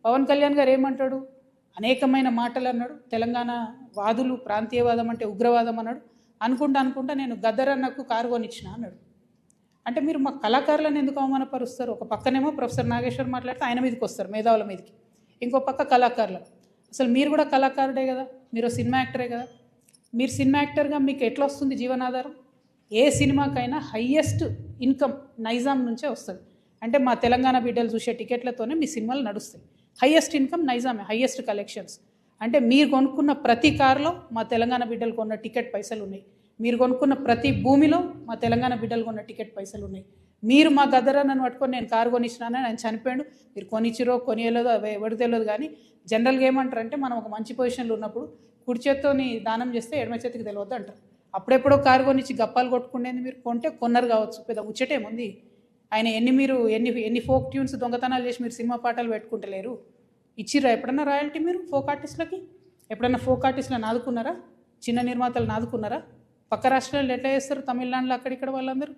పవన్ కళ్యాణ్ గారు ఏమంటాడు? అనేకమైన మాటలు అన్నాడు. తెలంగాణ వాదులు ప్రాంతీయవాదం అంటే ఉగ్రవాదం అన్నాడు. అనుకుంటా నేను గద్దరన్నకు కారు కొనిచ్చిన అన్నాడు. అంటే మీరు మా కళాకారులను ఎందుకు అవమానపరుస్తారు? ఒక పక్కనేమో ప్రొఫెసర్ నాగేశ్వర్ మాట్లాడితే ఆయన మీదకి వస్తారు, మేధావుల మీదకి. ఇంకో పక్క కళాకారులు. అసలు మీరు కూడా కళాకారుడే కదా, మీరు సినిమా యాక్టరే కదా. మీరు సినిమా యాక్టర్గా మీకు ఎట్లా వస్తుంది జీవనాధారం? ఏ సినిమాకైనా హయ్యెస్ట్ ఇన్కమ్ నైజాం నుంచే వస్తుంది. అంటే మా తెలంగాణ బిడ్డలు చూసే టికెట్లతోనే మీ సినిమాలు నడుస్తాయి. హయ్యెస్ట్ ఇన్కమ్ నైజామే, హయ్యెస్ట్ కలెక్షన్స్. అంటే మీరు కొనుక్కున్న ప్రతి కారులో మా తెలంగాణ బిడ్డలు కొన్న టికెట్ పైసలు ఉన్నాయి. మీరు కొనుక్కున్న ప్రతి భూమిలో మా తెలంగాణ బిడ్డలు కొన్న టికెట్ పైసలు ఉన్నాయి. మీరు మా గద్దరన్నను పట్టుకొని నేను కారు కొనిచ్చినానని ఆయన చనిపోయాడు. మీరు కొనిచ్చిరో కొనియలేదో ఎవరికి తెలియదు. కానీ జనరల్గా ఏమంటారంటే మనం ఒక మంచి పొజిషన్లో ఉన్నప్పుడు కుడి చేత్తోని దానం చేస్తే ఎడమ చేతికి తెలియదు అంటారు. అప్పుడెప్పుడో కారు కొనిచ్చి గప్పాలు కొట్టుకునేది మీరు కొంటే కొన్నారు కావచ్చు, పెద్ద ముచ్చటేముంది. ఆయన ఎన్ని ఫోక్ ట్యూన్స్ దొంగతనాలు చేసి మీరు సినిమా పాటలు పెట్టుకుంటలేరు? ఇచ్చిర్రా ఎప్పుడన్నా రాయల్టీ మీరు ఫోక్ ఆర్టిస్టులకి? ఎప్పుడన్నా ఫోక్ ఆర్టిస్టులను ఆదుకున్నారా? చిన్న నిర్మాతలను ఆదుకున్నారా? పక్క రాష్ట్రాల్లో ఎట్లా చేస్తారు? తమిళనాడులో అక్కడిక్కడ వాళ్ళందరూ